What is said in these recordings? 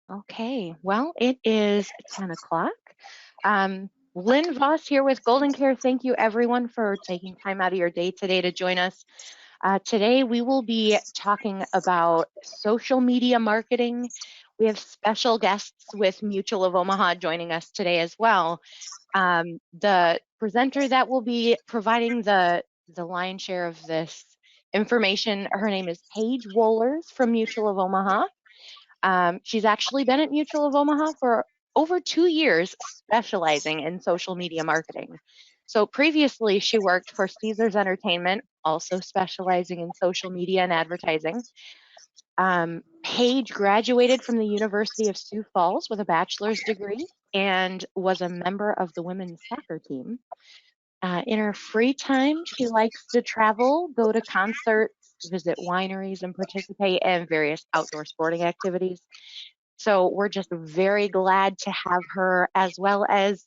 Okay, well, it is 10 o'clock. Lynn Voss here with GoldenCare. Thank you everyone for taking time out of your day today to join us. Today we will be talking about social media marketing. We have special guests with Mutual of Omaha joining us today as well. The presenter that will be providing the lion's share of this information, her name is Paige Wohlers from Mutual of Omaha. She's actually been at Mutual of Omaha for over 2 years, specializing in social media marketing. So previously, she worked for Caesars Entertainment, also specializing in social media and advertising. Paige graduated from the University of Sioux Falls with a bachelor's degree and was a member of the women's soccer team. In her free time, she likes to travel, go to concerts, visit wineries, and participate in various outdoor sporting activities. So we're just very glad to have her, as well as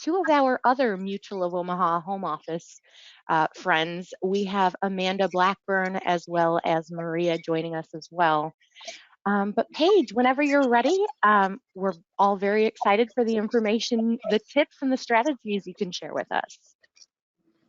two of our other Mutual of Omaha home office friends. We have Amanda Blackburn as well as Maria joining us as well. But Paige, whenever you're ready, we're all very excited for the information, the tips and the strategies you can share with us.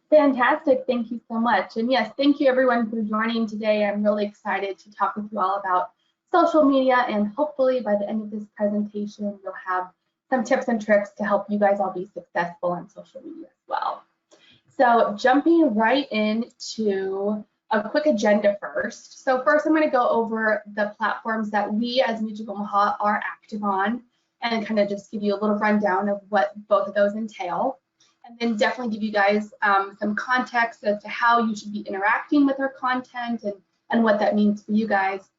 Fantastic, thank you so much. And yes, thank you everyone for joining today. I'm really excited to talk with you all about social media, and hopefully by the end of this presentation, you'll have some tips and tricks to help you guys all be successful on social media as well. So jumping right into a quick agenda first. So first I'm going to go over the platforms that we as Mutual of Omaha are active on, and kind of just give you a little rundown of what both of those entail. And then definitely give you guys some context as to how you should be interacting with our content and what that means for you guys.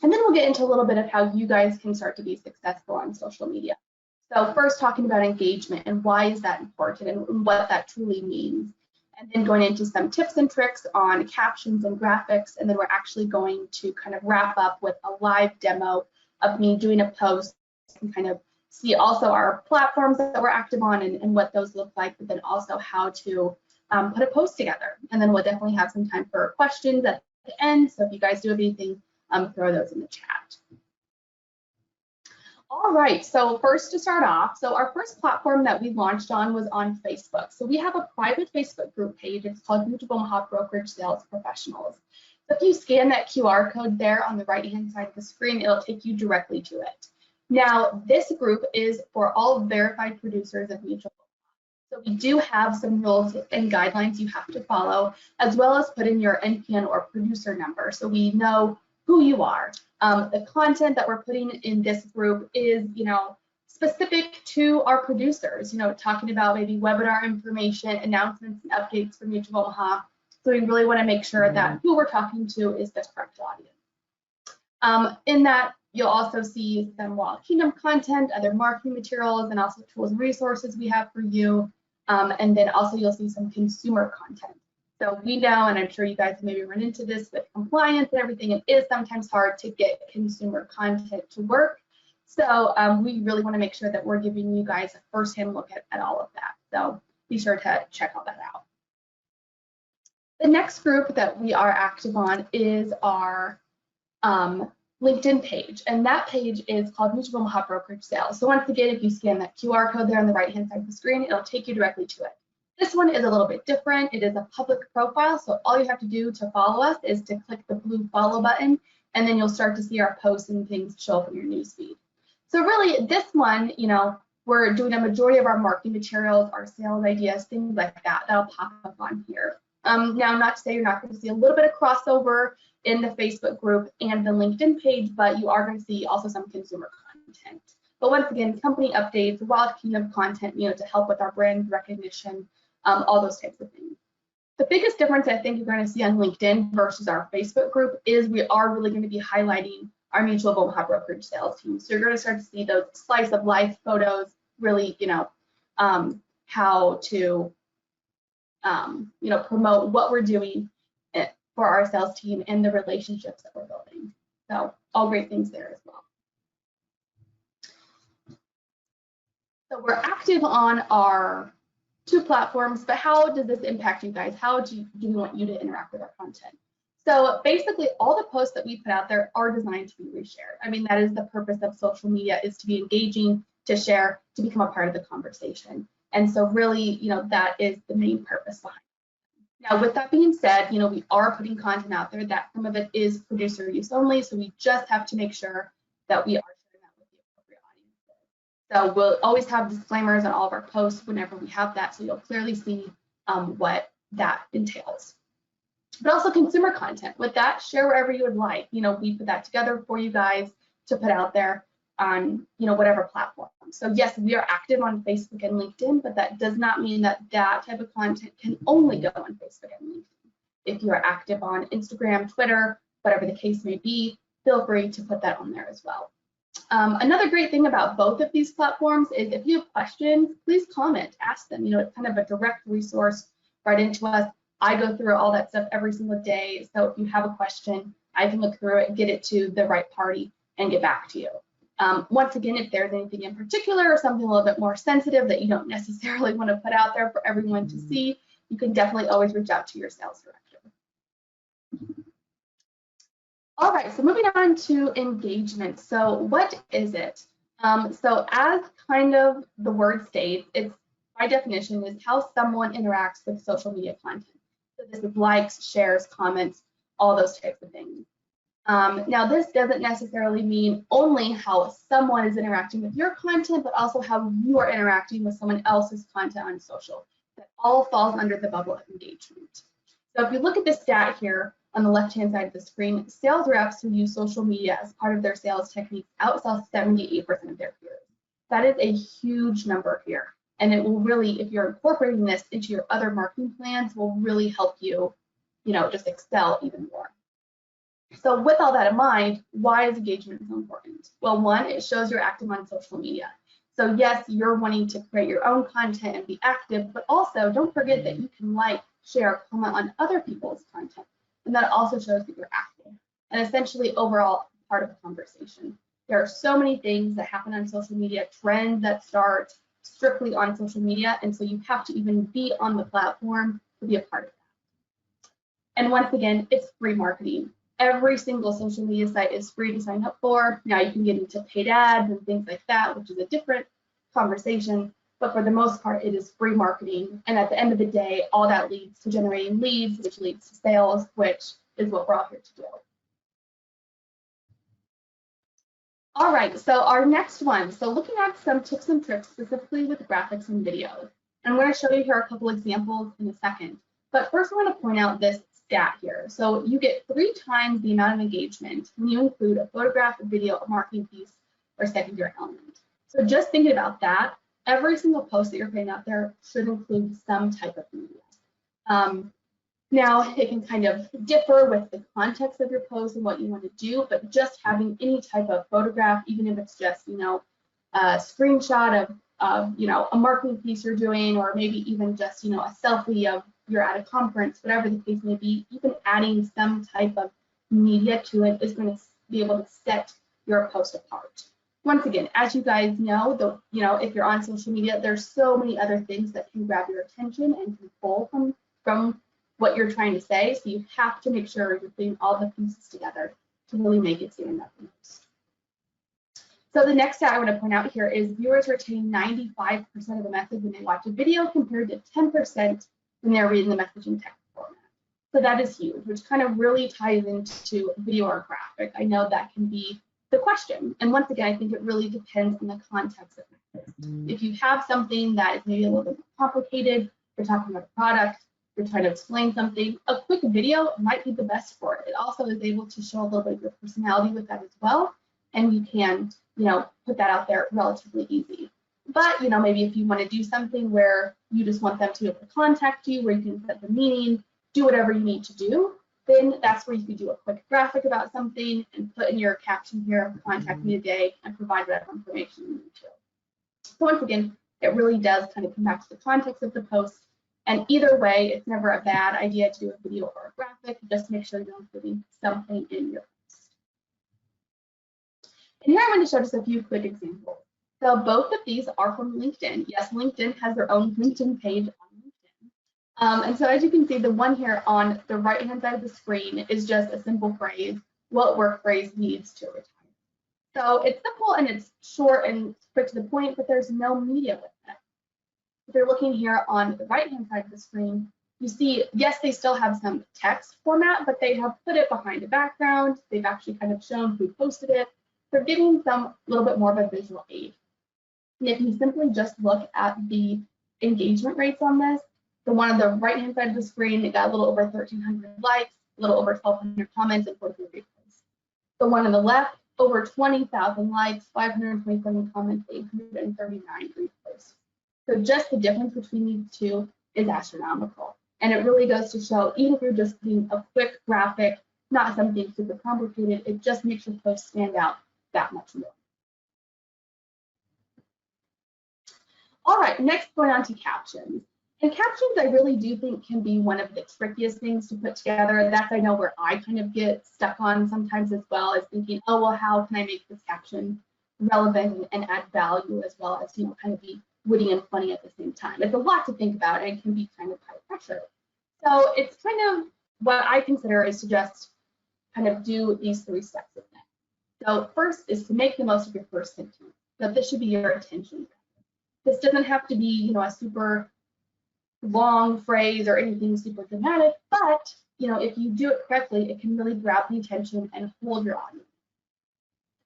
And then we'll get into a little bit of how you guys can start to be successful on social media. So first talking about engagement and why is that important and what that truly means. And then going into some tips and tricks on captions and graphics. And then we're actually going to kind of wrap up with a live demo of me doing a post and kind of see also our platforms that we're active on and what those look like, but then also how to put a post together. And then we'll definitely have some time for questions at the end. So if you guys do have anything, throw those in the chat. All right, so first to start off, so our first platform that we launched on was on Facebook. So we have a private Facebook group page. It's called Mutual of Omaha Brokerage Sales Professionals. So if you scan that QR code there on the right-hand side of the screen, it'll take you directly to it. Now, this group is for all verified producers of Mutual of Omaha. So we do have some rules and guidelines you have to follow, as well as put in your NPN or producer number so we know who you are. The content that we're putting in this group is, specific to our producers, talking about maybe webinar information, announcements and updates for Mutual of Omaha. So we really want to make sure that who we're talking to is the correct audience. In that, you'll also see some Wild Kingdom content, other marketing materials, and also tools and resources we have for you. And then also you'll see some consumer content. So we know, and I'm sure you guys maybe run into this with compliance and everything, it is sometimes hard to get consumer content to work. So we really want to make sure that we're giving you guys a firsthand look at all of that. So be sure to check all that out. The next group that we are active on is our LinkedIn page, and that page is called Mutual of Omaha Brokerage Sales. So once again, if you scan that QR code there on the right-hand side of the screen, it'll take you directly to it. This one is a little bit different. It is a public profile, so all you have to do to follow us is to click the blue follow button, and then you'll start to see our posts and things show up in your newsfeed. So really, this one, we're doing a majority of our marketing materials, our sales ideas, things like that, that'll pop up on here. Now, not to say you're not going to see a little bit of crossover in the Facebook group and the LinkedIn page, but you are going to see also some consumer content. But once again, company updates, Wild Kingdom content, to help with our brand recognition, all those types of things. The biggest difference I think you're going to see on LinkedIn versus our Facebook group is we are really going to be highlighting our Mutual of Omaha brokerage sales team. So you're going to start to see those slice of life photos, really, how to, promote what we're doing for our sales team and the relationships that we're building. So all great things there as well. So we're active on our two platforms, but how does this impact you guys? How do we want you to interact with our content? So basically all the posts that we put out there are designed to be reshared. I mean, that is the purpose of social media, is to be engaging, to share, to become a part of the conversation. And so really, that is the main purpose behind it. Now, with that being said, we are putting content out there that some of it is producer use only. So we just have to make sure that we are sharing that with the appropriate audiences. So we'll always have disclaimers on all of our posts whenever we have that. So you'll clearly see what that entails. But also consumer content. With that, share wherever you would like. We put that together for you guys to put out there on, whatever platform. So yes, we are active on Facebook and LinkedIn, but that does not mean that that type of content can only go on Facebook and LinkedIn. If you are active on Instagram, Twitter, whatever the case may be, feel free to put that on there as well. Another great thing about both of these platforms is if you have questions, please comment, ask them. It's kind of a direct resource right into us. I go through all that stuff every single day. So if you have a question, I can look through it, get it to the right party, and get back to you. Once again, if there's anything in particular or something a little bit more sensitive that you don't necessarily want to put out there for everyone to see, you can definitely always reach out to your sales director. All right, so moving on to engagement. So what is it? So as kind of the word states, it's by definition is how someone interacts with social media content. So this is likes, shares, comments, all those types of things. Now, this doesn't necessarily mean only how someone is interacting with your content, but also how you are interacting with someone else's content on social. That all falls under the bubble of engagement. So if you look at this stat here on the left-hand side of the screen, sales reps who use social media as part of their sales techniques outsell 78% of their peers. That is a huge number here. And it will really, if you're incorporating this into your other marketing plans, will really help you, just excel even more. So with all that in mind, why is engagement so important? Well, one, it shows you're active on social media. So yes, you're wanting to create your own content and be active, but also don't forget that you can like, share, comment on other people's content. And that also shows that you're active and essentially overall part of the conversation. There are so many things that happen on social media, trends that start strictly on social media, and so you have to even be on the platform to be a part of that. And once again, it's free marketing. Every single social media site is free to sign up for. Now you can get into paid ads and things like that, which is a different conversation, but for the most part, it is free marketing. And at the end of the day, all that leads to generating leads, which leads to sales, which is what we're all here to do. All right, so our next one. So looking at some tips and tricks specifically with graphics and videos. And I'm going to show you here a couple examples in a second. But first, I want to point out this stat here. So you get 3 times the amount of engagement when you include a photograph, a video, a marketing piece, or secondary element. So just thinking about that, every single post that you're putting out there should include some type of media. Now, it can kind of differ with the context of your post and what you want to do, but just having any type of photograph, even if it's just, a screenshot of a marketing piece you're doing, or maybe even just, a selfie of you're at a conference, whatever the case may be, even adding some type of media to it is going to be able to set your post apart. Once again, as you guys know, if you're on social media, there's so many other things that can grab your attention and can pull from what you're trying to say. So you have to make sure you're putting all the pieces together to really make it stand out the most. So the next stat I want to point out here is viewers retain 95% of the message when they watch a video compared to 10% when they're reading the message in text format. So that is huge, which kind of really ties into video or graphic. I know that can be the question. And once again, I think it really depends on the context of it. If you have something that is maybe a little bit more complicated, you're talking about a product, you're trying to explain something, a quick video might be the best for it. It also is able to show a little bit of your personality with that as well. And you can, put that out there relatively easy. But, maybe if you want to do something where you just want them to be able to contact you, where you can set the meaning, do whatever you need to do, then that's where you could do a quick graphic about something and put in your caption here, contact me today, and provide whatever information you need to. So once again, it really does kind of come back to the context of the post. And either way, it's never a bad idea to do a video or a graphic. Just make sure you're including something in your post. And here I'm going to show just a few quick examples. So both of these are from LinkedIn. Yes, LinkedIn has their own LinkedIn page on And so as you can see, the one here on the right-hand side of the screen is just a simple phrase, what work phrase needs to retire. So it's simple and it's short and quick to the point, but there's no media with it. If you're looking here on the right-hand side of the screen, you see, yes, they still have some text format, but they have put it behind a background. They've actually kind of shown who posted it. They're giving them a little bit more of a visual aid. And if you simply just look at the engagement rates on this, the one on the right-hand side of the screen, it got a little over 1,300 likes, a little over 1,200 comments, and 43 replays. The one on the left, over 20,000 likes, 527 comments, 839 replays. So just the difference between these two is astronomical. And it really goes to show, even if you're just putting a quick graphic, not something super complicated, it just makes your post stand out that much more. All right, next going on to captions. And captions I really do think can be one of the trickiest things to put together. That's, I know, where I kind of get stuck on sometimes as well, as thinking, oh, well, how can I make this caption relevant and add value, as well as, kind of be witty and funny at the same time. It's a lot to think about, and it can be kind of high pressure. So it's kind of what I consider is to just kind of do these 3 steps of that. So first is to make the most of your first sentence. So this should be your attention. This doesn't have to be, a super long phrase or anything super dramatic, but, if you do it correctly, it can really grab the attention and hold your audience.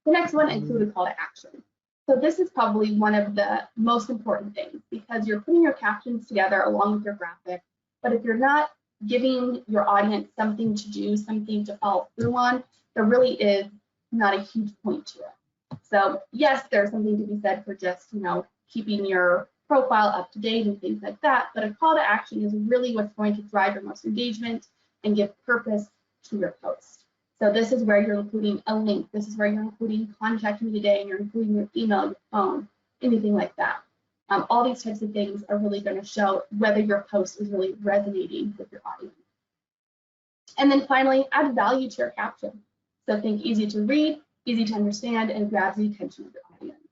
The next one includes a call to action. So this is probably one of the most important things, because you're putting your captions together along with your graphic, but if you're not giving your audience something to do, something to follow through on, there really is not a huge point to it. So yes, there's something to be said for just, keeping your profile up to date and things like that, but a call to action is really what's going to drive your most engagement and give purpose to your post. So this is where you're including a link. This is where you're including contact me today, and you're including your email, your phone, anything like that. All these types of things are really going to show whether your post is really resonating with your audience. And then finally, add value to your caption. So think easy to read, easy to understand, and grabs the attention of your audience.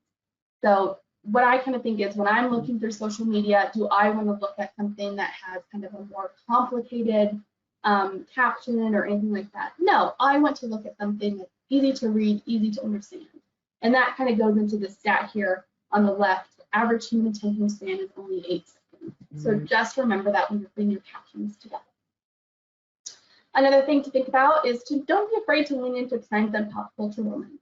So what I kind of think is, when I'm looking through social media, do I want to look at something that has kind of a more complicated caption or anything like that? No, I want to look at something that's easy to read, easy to understand. And that kind of goes into the stat here on the left. Average human attention span is only 8 seconds. So just remember that when you're putting your captions together. Another thing to think about is to don't be afraid to lean into trends and pop culture moments.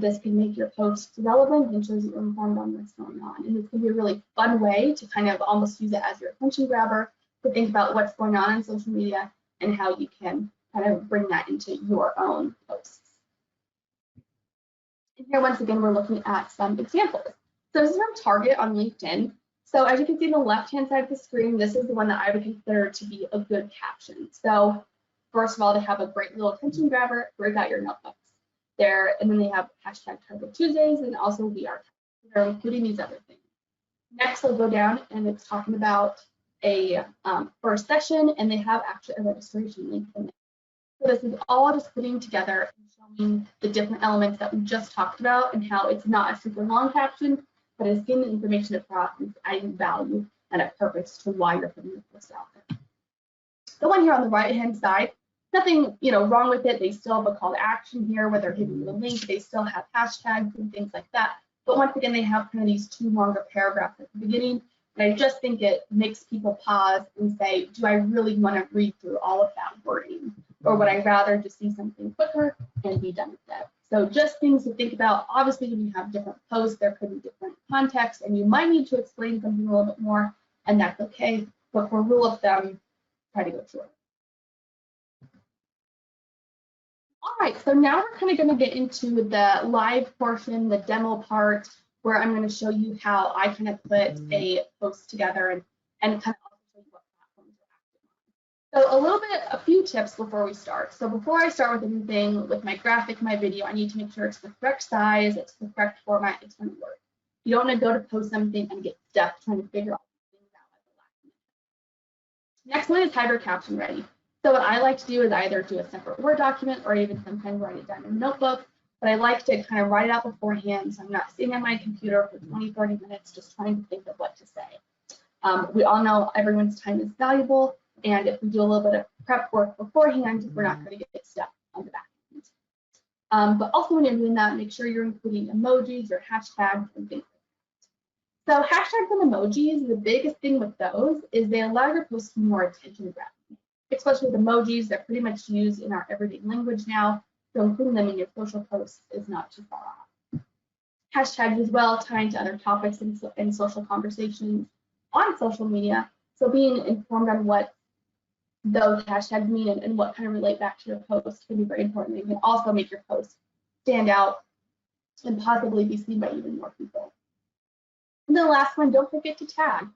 This can make your posts relevant and shows that you're informed on what's going on. And this can be a really fun way to kind of almost use it as your attention grabber, to think about what's going on social media and how you can kind of bring that into your own posts. And here, once again, we're looking at some examples. So this is from Target on LinkedIn. So as you can see on the left-hand side of the screen, this is the one that I would consider to be a good caption. So first of all, they have a great little attention grabber, break out your notebooks there, and then they have hashtag Target Tuesdays and also We Are. They're including these other things. Next, they'll go down and it's talking about a first session, and they have actually a registration link in there. So this is all just putting together and showing the different elements that we just talked about, and how it's not a super long caption, but it's getting the information across and adding value and a purpose to why you're putting your post out there. The one here on the right-hand side, nothing wrong with it. They still have a call to action here where they're giving you a link. They still have hashtags and things like that. But once again, they have kind of these 2 longer paragraphs at the beginning. And I just think it makes people pause and say, do I really want to read through all of that wording? Or would I rather just see something quicker and be done with that? So just things to think about. Obviously, when you have different posts, there could be different context, and you might need to explain something a little bit more, and that's okay. But for rule of thumb, try to go short. All right, so now we're kind of going to get into the live portion, the demo part, where I'm going to show you how I kind of put a post together and kind of also show you what platforms are active on. So a few tips before we start. So before I start with anything with my graphic, my video, I need to make sure it's the correct size, it's the correct format, it's going to work. You don't want to go to post something and get stuck trying to figure out things out at the last minute. Next one is have your caption ready. So what I like to do is either do a separate Word document or even sometimes write it down in a notebook, but I like to kind of write it out beforehand so I'm not sitting on my computer for 20, 30 minutes just trying to think of what to say. We all know everyone's time is valuable, and if we do a little bit of prep work beforehand, we're not going to get stuck on the back end. But also when you're doing that, make sure you're including emojis or hashtags and things like that. So hashtags and emojis, the biggest thing with those is they allow your posts to be more attention grabbing, especially with emojis. They're pretty much used in our everyday language now, so including them in your social posts is not too far off. Hashtags as well, tying to other topics in social conversations on social media. So being informed on what those hashtags mean and what kind of relate back to your post can be very important. It can also make your post stand out and possibly be seen by even more people. And the last one, don't forget to tag.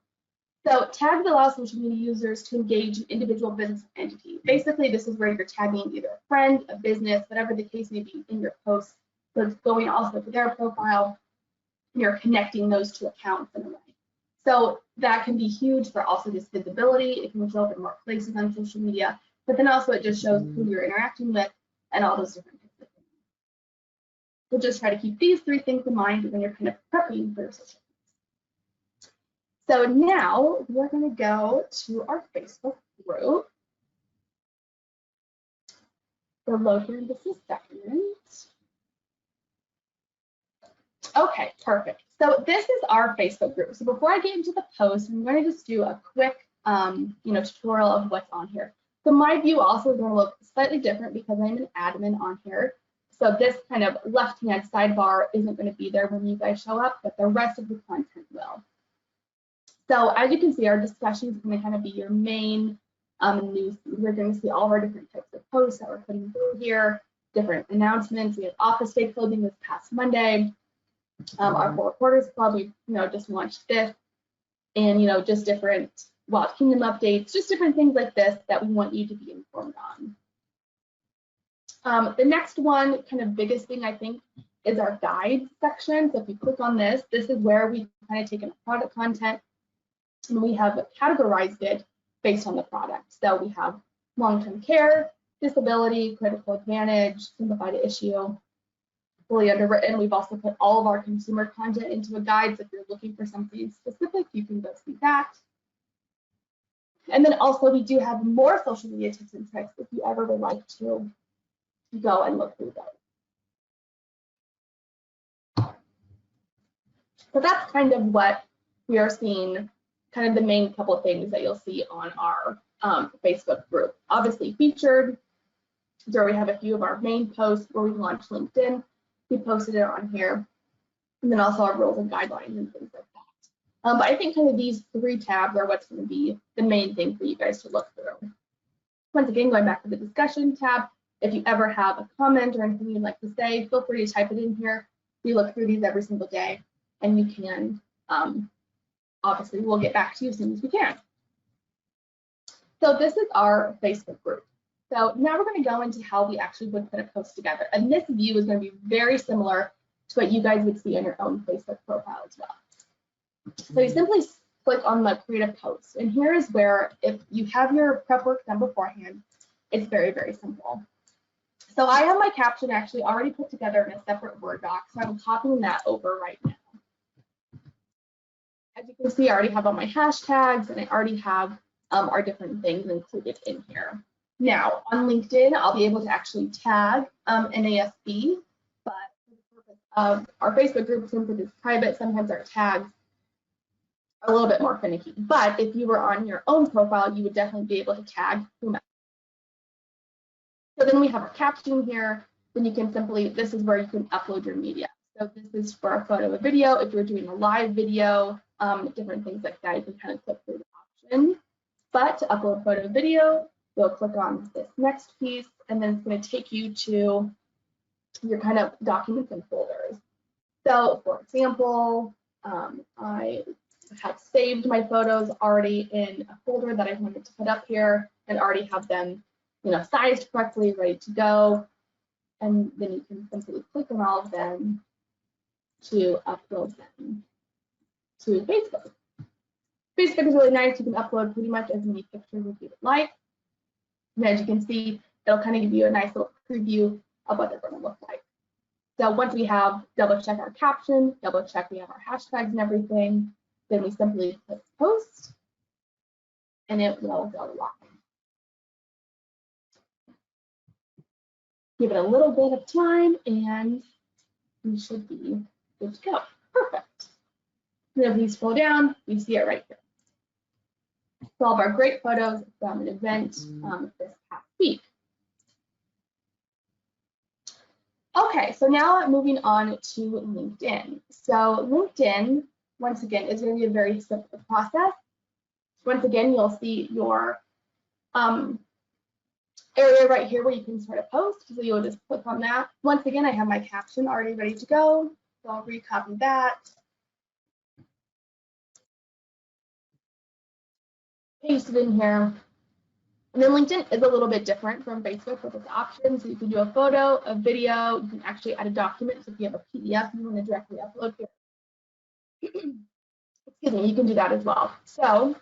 So tags allow social media users to engage an individual business entity. Basically, this is where you're tagging either a friend, a business, whatever the case may be in your post. So it's going also to their profile. You're connecting those two accounts in a way. So that can be huge for also just visibility. It can show up in more places on social media, but then also it just shows who you're interacting with and all those different types of things. So just try to keep these three things in mind when you're kind of prepping for your social media. So now we're going to go to our Facebook group. So load here in just a second. Okay, perfect. So this is our Facebook group. So before I get into the post, I'm going to just do a quick, tutorial of what's on here. So my view also is going to look slightly different because I'm an admin on here. So this kind of left-hand sidebar isn't going to be there when you guys show up, but the rest of the content will. So as you can see, our discussion is going to kind of be your main news. We're going to see all of our different types of posts that we're putting through here, different announcements. We had Office Day closing this past Monday. Our For Reporters Club, we just launched this, and just different Wild Kingdom updates, just different things like this that we want you to be informed on. The next one, kind of biggest thing I think, is our guides section. So if you click on this, this is where we kind of taken product content and we have categorized it based on the product. So we have long-term care, disability, critical advantage, simplified issue, fully underwritten. We've also put all of our consumer content into a guide, so if you're looking for something specific, you can go see that. And then also we do have more social media tips and tricks if you ever would like to go and look through those. So that's kind of what we are seeing, kind of the main couple of things that you'll see on our Facebook group. Obviously featured, where we have a few of our main posts where we launched LinkedIn. We posted it on here, and then also our rules and guidelines and things like that. But I think kind of these three tabs are what's going to be the main thing for you guys to look through. Once again, going back to the discussion tab, if you ever have a comment or anything you'd like to say, feel free to type it in here. We look through these every single day, and you can, obviously, we'll get back to you as soon as we can. So this is our Facebook group. So now we're going to go into how we actually would put a post together. And this view is going to be very similar to what you guys would see on your own Facebook profile as well. So you simply click on the create a post. And here is where, if you have your prep work done beforehand, it's very, very simple. So I have my caption actually already put together in a separate Word doc. So I'm copying that over right now. As you can see, I already have all my hashtags and I already have our different things included in here. Now, on LinkedIn, I'll be able to actually tag NASB, but for the purpose of our Facebook group, since it is private, sometimes our tags are a little bit more finicky. But if you were on your own profile, you would definitely be able to tag whomever. So then we have our caption here. Then you can simply, this is where you can upload your media. So this is for a photo or video. If you're doing a live video, different things like that, you can kind of click through the options. But to upload photo or video, you'll click on this next piece, and then it's going to take you to your kind of documents and folders. So for example, I have saved my photos already in a folder that I wanted to put up here and already have them, sized correctly, ready to go. And then you can simply click on all of them to upload them to Facebook. Facebook is really nice. You can upload pretty much as many pictures as you would like. And as you can see, it'll kind of give you a nice little preview of what they're going to look like. So once we have double check our caption, double check we have our hashtags and everything, then we simply click post and it will go live. Give it a little bit of time and we should be good to go. Perfect. Then if we scroll down, we see it right here. So all of our great photos from an event this past week. Okay, so now moving on to LinkedIn. So LinkedIn, once again, is going to be a very simple process. Once again, you'll see your area right here where you can start a post. So you'll just click on that. Once again, I have my caption already ready to go. So I'll recopy that. Paste it in here. And then LinkedIn is a little bit different from Facebook with its options. So you can do a photo, a video, you can actually add a document. So if you have a PDF you want to directly upload here, excuse me, you can do that as well. So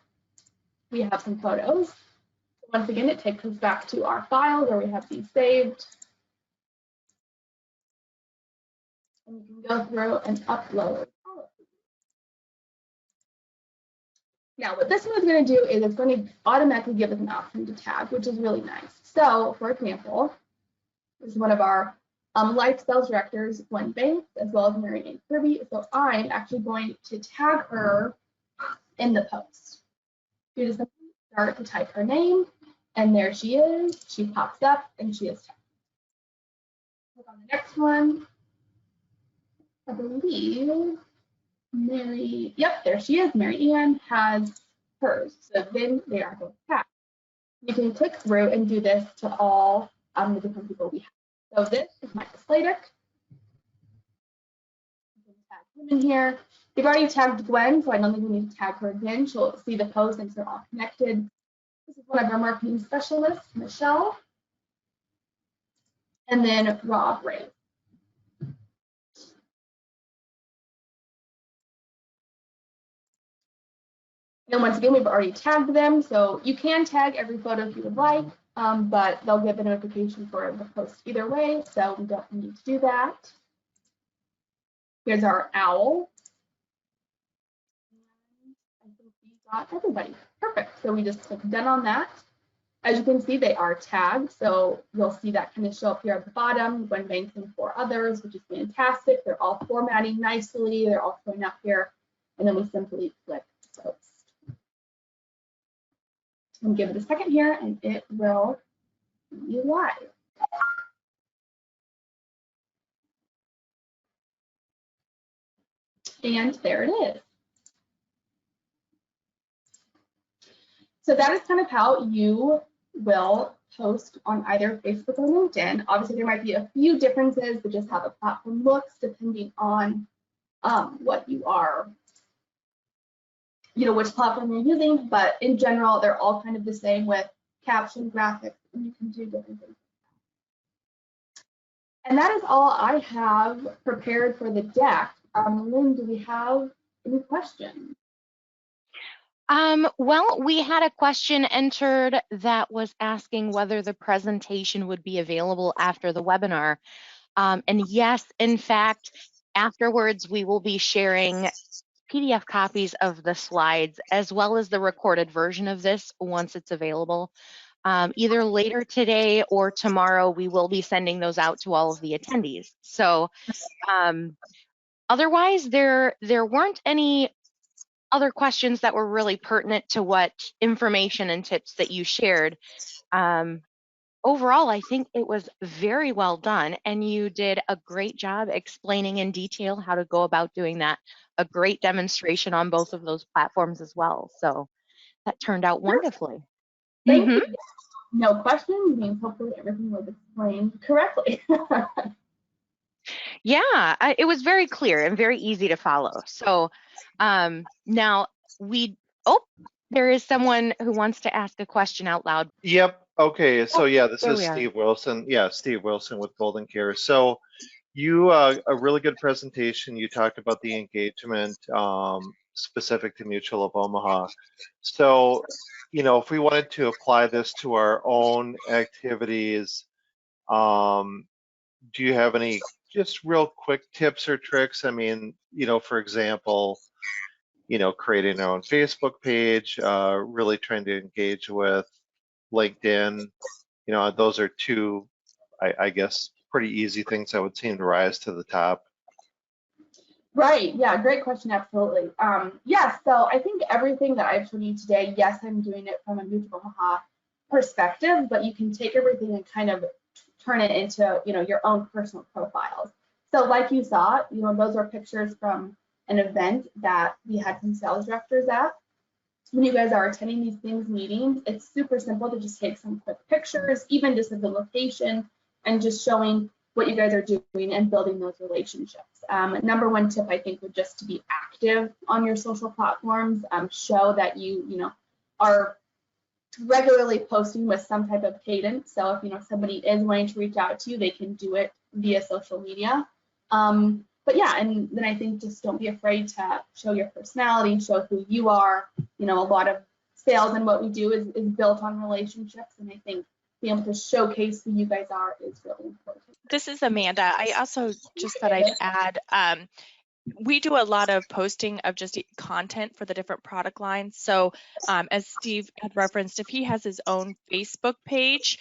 we have some photos. Once again, it takes us back to our file where we have these saved. And you can go through and upload all of these. Now, what this one is going to do is it's going to automatically give us an option to tag, which is really nice. So, for example, this is one of our life sales directors, Gwen Banks, as well as Mary Ann Kirby. So I'm actually going to tag her in the post. You just start to type her name, and there she is. She pops up, and she is tagged. Click on the next one. I believe Mary, yep, there she is. Mary Ann has hers. So then they are both tagged. You can click through and do this to all the different people we have. So this is Michael Slater. You can tag him in here. They've already tagged Gwen, so I don't think we need to tag her again. She'll see the post and they're all connected. This is one of our marketing specialists, Michelle. And then Rob Ray. And once again, we've already tagged them, so you can tag every photo if you would like, but they'll get the notification for the post either way, so we don't need to do that. Here's our owl. And I think we got everybody. Perfect. So we just click done on that. As you can see, they are tagged, so you'll see that kind of show up here at the bottom, Gwen Banks and 4 others, which is fantastic. They're all formatting nicely. They're all showing up here, and then we simply click post. And give it a second here and it will be live. And there it is. So that is kind of how you will post on either Facebook or LinkedIn. Obviously, there might be a few differences with just how the platform looks depending on what you are, which platform you're using. But in general, they're all kind of the same with caption, graphics, and you can do different things. And that is all I have prepared for the deck. Lynn, do we have any questions? Well, we had a question entered that was asking whether the presentation would be available after the webinar. And yes, in fact, afterwards, we will be sharing PDF copies of the slides as well as the recorded version of this once it's available. Either later today or tomorrow, we will be sending those out to all of the attendees. So otherwise, there weren't any other questions that were really pertinent to what information and tips that you shared. Overall, I think it was very well done, and you did a great job explaining in detail how to go about doing that. A great demonstration on both of those platforms as well. So that turned out wonderfully. Thank you. No questions means hopefully everything was explained correctly. Yeah, it was very clear and very easy to follow. So now there is someone who wants to ask a question out loud. Yep. Okay. So yeah, this there is we are. Steve Wilson. Yeah, Steve Wilson with GoldenCare. So you a really good presentation. You talked about the engagement specific to Mutual of Omaha. So, if we wanted to apply this to our own activities, do you have any just real quick tips or tricks? I mean, for example, creating our own Facebook page, really trying to engage with LinkedIn. Those are two, I guess, pretty easy things that would seem to rise to the top. Right. Yeah. Great question. Absolutely. Yes. So I think everything that I've shown you today, yes, I'm doing it from a Mutual of Omaha perspective, but you can take everything and kind of turn it into, your own personal profiles. So like you saw, those are pictures from an event that we had some sales directors at. When you guys are attending these meetings, it's super simple to just take some quick pictures, even just of the location, and just showing what you guys are doing and building those relationships. Number one tip, I think, would just to be active on your social platforms. Show that you are regularly posting with some type of cadence. So if somebody is wanting to reach out to you, they can do it via social media. But yeah, and then I think just don't be afraid to show your personality, show who you are. A lot of sales and what we do is built on relationships, and I think being able to showcase who you guys are is really important. This is Amanda. I also just thought I'd add, we do a lot of posting of just content for the different product lines. So as Steve had referenced, if he has his own Facebook page,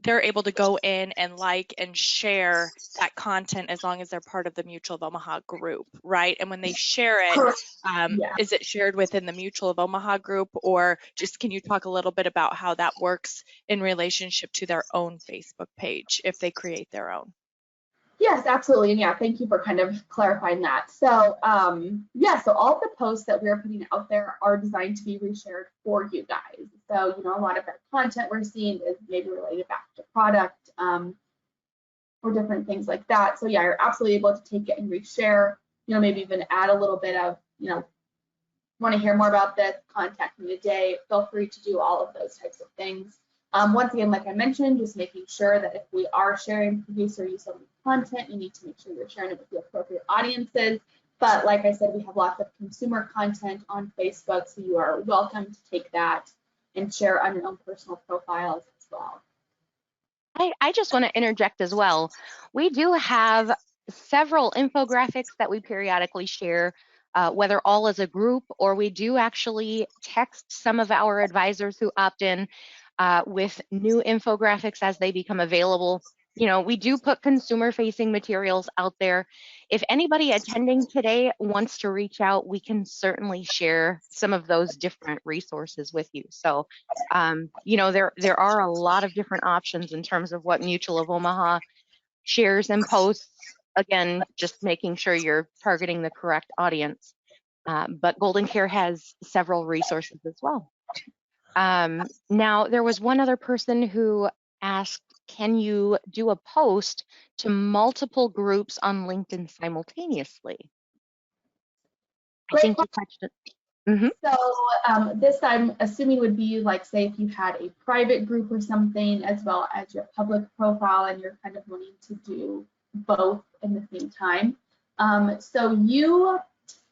they're able to go in and like and share that content as long as they're part of the Mutual of Omaha group, right? And when they share it, is it shared within the Mutual of Omaha group, or just can you talk a little bit about how that works in relationship to their own Facebook page if they create their own? Yes, absolutely. And yeah, thank you for kind of clarifying that. So so all of the posts that we're putting out there are designed to be reshared for you guys. So, a lot of that content we're seeing is maybe related back to product or different things like that. So yeah, you're absolutely able to take it and reshare, maybe even add a little bit of, want to hear more about this, contact me today. Feel free to do all of those types of things. Once again, like I mentioned, just making sure that if we are sharing producer use of content, you need to make sure you're sharing it with the appropriate audiences. But like I said, we have lots of consumer content on Facebook, so you are welcome to take that and share on your own personal profiles as well. I just want to interject as well. We do have several infographics that we periodically share, whether all as a group, or we do actually text some of our advisors who opt in with new infographics as they become available. We do put consumer-facing materials out there. If anybody attending today wants to reach out, we can certainly share some of those different resources with you. So, there are a lot of different options in terms of what Mutual of Omaha shares and posts. Again, just making sure you're targeting the correct audience. But GoldenCare has several resources as well. Now, there was one other person who asked, can you do a post to multiple groups on LinkedIn simultaneously? I think you touched it. Mm-hmm. So this I'm assuming would be like, say, if you had a private group or something, as well as your public profile, and you're kind of wanting to do both in the same time. So you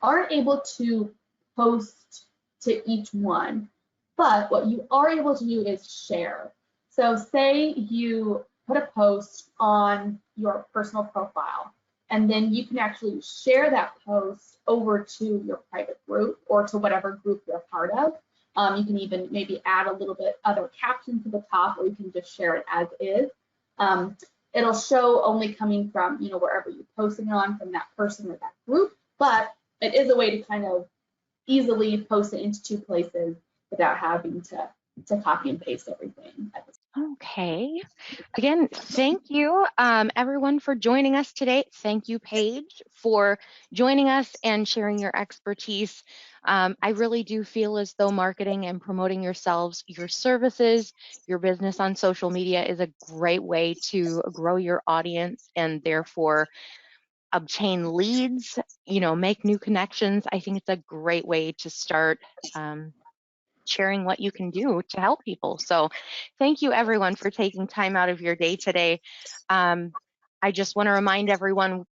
are able to post to each one, but what you are able to do is share. So say you put a post on your personal profile, and then you can actually share that post over to your private group or to whatever group you're part of. You can even maybe add a little bit other caption to the top, or you can just share it as is. It'll show only coming from, wherever you posted it on, from that person or that group, but it is a way to kind of easily post it into two places without having to copy and paste everything. Okay. Again, thank you, everyone, for joining us today. Thank you, Paige, for joining us and sharing your expertise. I really do feel as though marketing and promoting yourselves, your services, your business on social media is a great way to grow your audience and therefore obtain leads, make new connections. I think it's a great way to start sharing what you can do to help people. So thank you, everyone, for taking time out of your day today. I just want to remind everyone,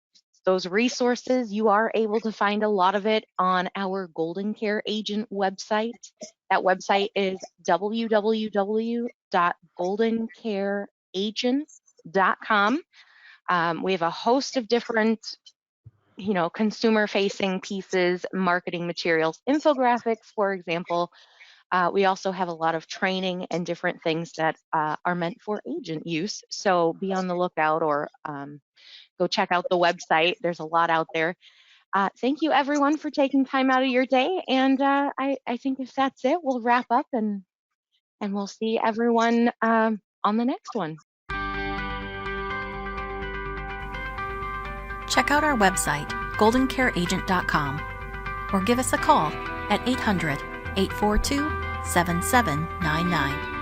those resources, you are able to find a lot of it on our GoldenCare agent website. That website is www.goldencareagent.com. We have a host of different consumer facing pieces, marketing materials, infographics, for example. We also have a lot of training and different things that are meant for agent use. So be on the lookout, or go check out the website. There's a lot out there. Thank you, everyone, for taking time out of your day. And I think if that's it, we'll wrap up, and we'll see everyone on the next one. Check out our website, goldencareagent.com, or give us a call at 800-842-7799.